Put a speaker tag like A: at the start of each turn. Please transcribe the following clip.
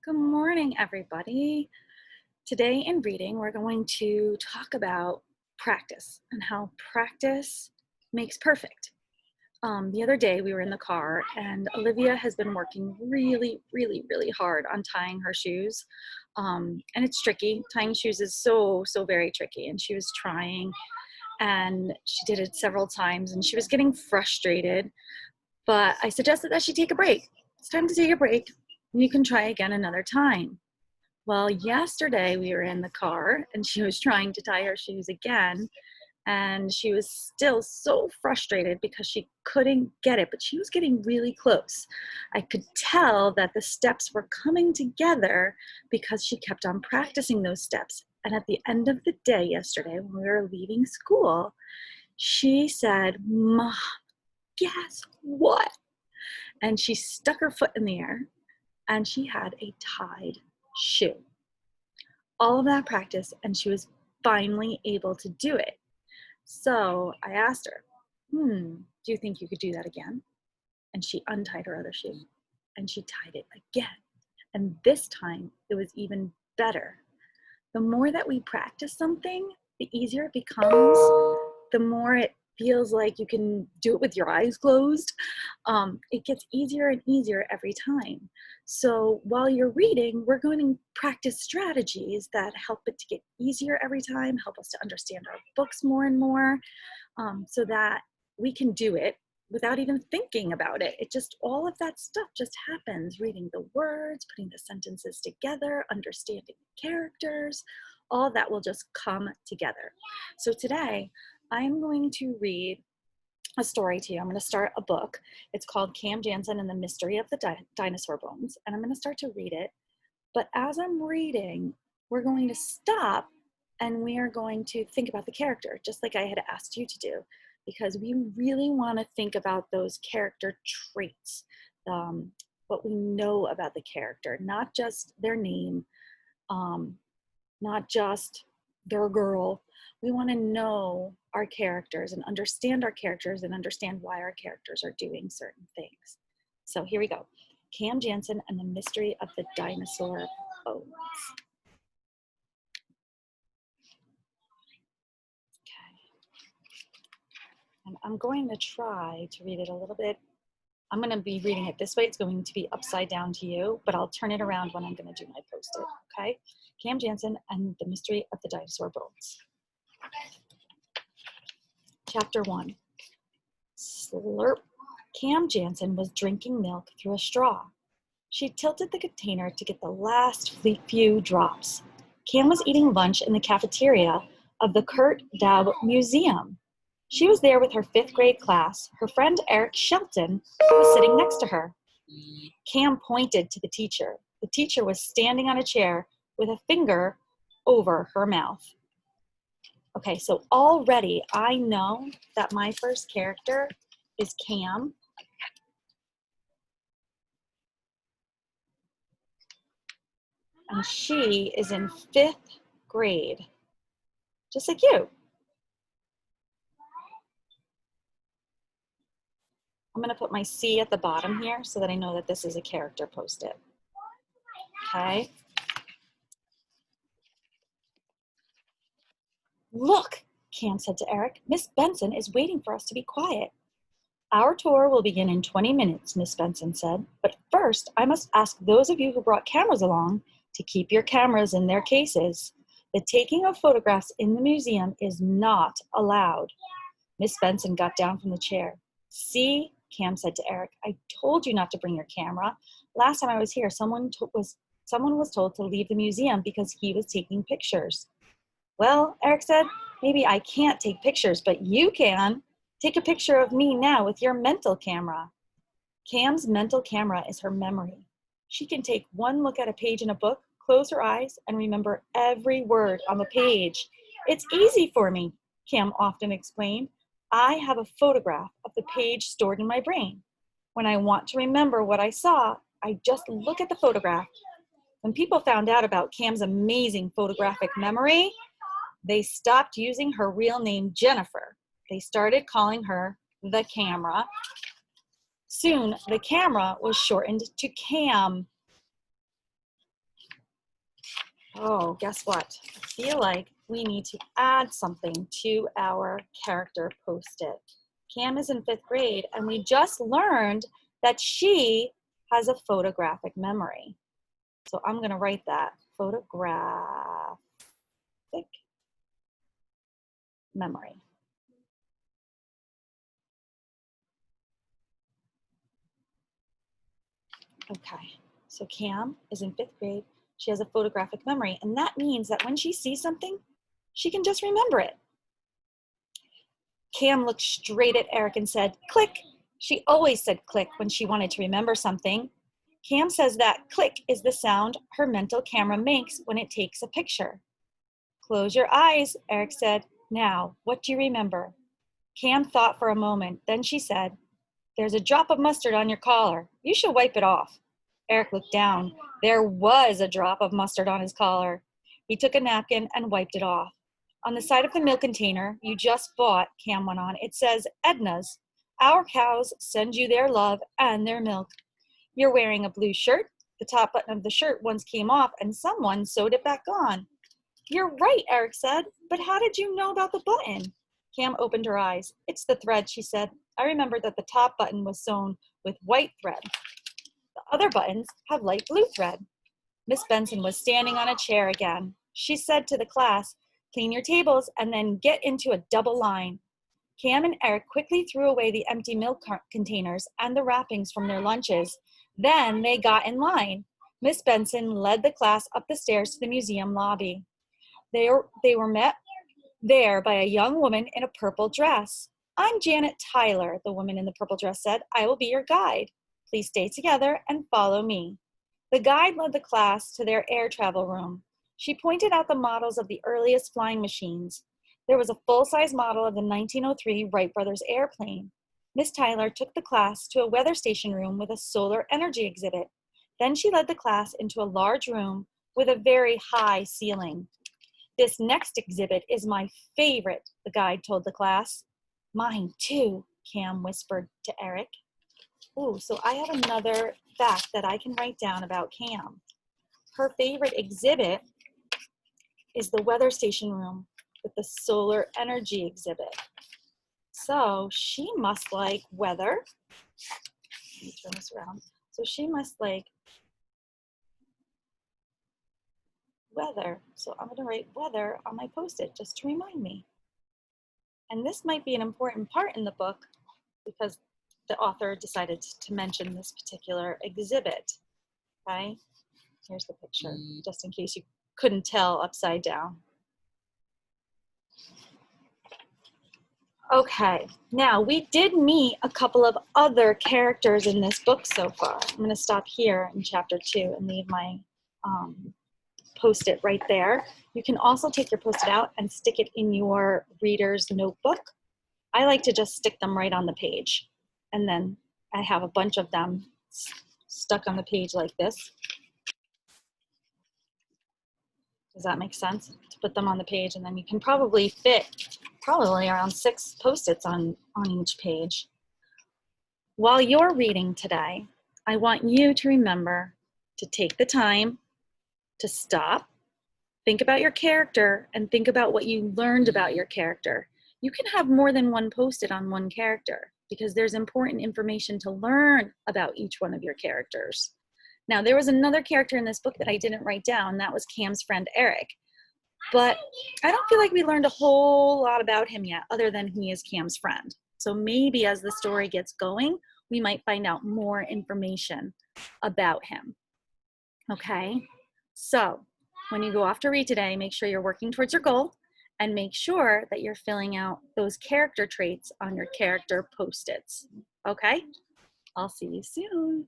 A: Good morning, everybody. Today in reading, we're going to talk about practice and how practice makes perfect. The other day, we were in the car, and Olivia has been working really hard on tying her shoes. And it's tricky. Tying shoes is so very tricky. And she was trying, and she did it several times, and she was getting frustrated. But I suggested that she take a break. It's time to take a break. You can try again another time. Well, yesterday we were in the car and she was trying to tie her shoes again, and she was still so frustrated because she couldn't get it, but she was getting really close. I could tell that the steps were coming together because she kept on practicing those steps. And at the end of the day yesterday, when we were leaving school, she said, "Mom, guess what?" And she stuck her foot in the air and she had a tied shoe. All of that practice, and she was finally able to do it. So I asked her, do you think you could do that again? And she untied her other shoe and she tied it again. And this time it was even better. The more that we practice something, the easier it becomes, the more it feels like you can do it with your eyes closed. It gets easier and easier every time. So while you're reading, we're going to practice strategies that help it to get easier every time, help us to understand our books more and more, so that we can do it without even thinking about it. It just, all of that stuff just happens. Reading the words, putting the sentences together, understanding the characters, all that will just come together. So today, I'm going to read a story to you. I'm going to start a book. It's called Cam Jansen and the Mystery of the Dinosaur Bones. And I'm going to start to read it. But as I'm reading, we're going to stop and we are going to think about the character, just like I had asked you to do, because we really want to think about those character traits, what we know about the character, not just their name, not just they're a girl. We want to know our characters and understand why our characters are doing certain things. So here we go. Cam Jansen and the Mystery of the Dinosaur Bones. Okay. And I'm going to try to read it a little bit. I'm going to be reading it this way. It's going to be upside down to you, but I'll turn it around when I'm going to do my post-it, okay? Cam Jansen and the Mystery of the Dinosaur Bones. Chapter 1. Slurp. Cam Jansen was drinking milk through a straw. She tilted the container to get the last few drops. Cam was eating lunch in the cafeteria of the Kurt Daub Museum. She was there with her 5th grade class. Her friend Eric Shelton was sitting next to her. Cam pointed to the teacher. The teacher was standing on a chair with a finger over her mouth. Okay, so already I know that my first character is Cam. And she is in 5th grade, just like you. I'm going to put my C at the bottom here so that I know that this is a character post-it. Okay. Look, Cam said to Eric, Miss Benson is waiting for us to be quiet. Our tour will begin in 20 minutes, Miss Benson said. But first, I must ask those of you who brought cameras along to keep your cameras in their cases. The taking of photographs in the museum is not allowed. Miss Benson got down from the chair. See, Cam said to Eric, I told you not to bring your camera. Last time I was here, someone was told to leave the museum because he was taking pictures. Well, Eric said, maybe I can't take pictures, but you can. Take a picture of me now with your mental camera. Cam's mental camera is her memory. She can take one look at a page in a book, close her eyes, and remember every word on the page. It's easy for me, Cam often explained. I have a photograph of the page stored in my brain. When I want to remember what I saw, I just look at the photograph. When people found out about Cam's amazing photographic memory, they stopped using her real name, Jennifer. They started calling her the camera. Soon, the camera was shortened to Cam. Oh, guess what? I feel like we need to add something to our character post-it. Cam is in 5th grade, and we just learned that she has a photographic memory. So I'm going to write that, photographic memory. Okay, so Cam is in 5th grade. She has a photographic memory, and that means that when she sees something, she can just remember it. Cam looked straight at Eric and said, click. She always said click when she wanted to remember something. Cam says that click is the sound her mental camera makes when it takes a picture. Close your eyes, Eric said. Now, what do you remember? Cam thought for a moment. Then she said, there's a drop of mustard on your collar. You should wipe it off. Eric looked down. There was a drop of mustard on his collar. He took a napkin and wiped it off. On the side of the milk container you just bought, Cam went on, it says, Edna's. Our cows send you their love and their milk. You're wearing a blue shirt. The top button of the shirt once came off and someone sewed it back on. You're right, Eric said, but how did you know about the button? Cam opened her eyes. It's the thread, she said. I remembered that the top button was sewn with white thread. The other buttons have light blue thread. Miss Benson was standing on a chair again. She said to the class, clean your tables and then get into a double line. Cam and Eric quickly threw away the empty milk containers and the wrappings from their lunches. Then they got in line. Miss Benson led the class up the stairs to the museum lobby. They were met there by a young woman in a purple dress. I'm Janet Tyler, the woman in the purple dress said. I will be your guide. Please stay together and follow me. The guide led the class to their air travel room. She pointed out the models of the earliest flying machines. There was a full-size model of the 1903 Wright Brothers airplane. Miss Tyler took the class to a weather station room with a solar energy exhibit. Then she led the class into a large room with a very high ceiling. This next exhibit is my favorite, the guide told the class. Mine too, Cam whispered to Eric. Ooh, so I have another fact that I can write down about Cam. Her favorite exhibit is the weather station room with the solar energy exhibit. So she must like weather. Let me turn this around. So she must like weather. So I'm going to write weather on my post-it just to remind me. And this might be an important part in the book because the author decided to mention this particular exhibit. Okay, here's the picture, just in case you couldn't tell upside down. Okay, now we did meet a couple of other characters in this book so far. I'm going to stop here in chapter 2 and leave my post-it right there. You can also take your post-it out and stick it in your reader's notebook. I like to just stick them right on the page, and then I have a bunch of them stuck on the page like this. Does that make sense? To put them on the page, and then you can probably fit around 6 post-its on each page. While you're reading today, I want you to remember to take the time to stop, think about your character, and think about what you learned about your character. You can have more than one post-it on one character because there's important information to learn about each one of your characters. Now, there was another character in this book that I didn't write down. That was Cam's friend, Eric. But I don't feel like we learned a whole lot about him yet, other than he is Cam's friend. So maybe as the story gets going, we might find out more information about him. Okay? So when you go off to read today, make sure you're working towards your goal and make sure that you're filling out those character traits on your character post-its. Okay? I'll see you soon.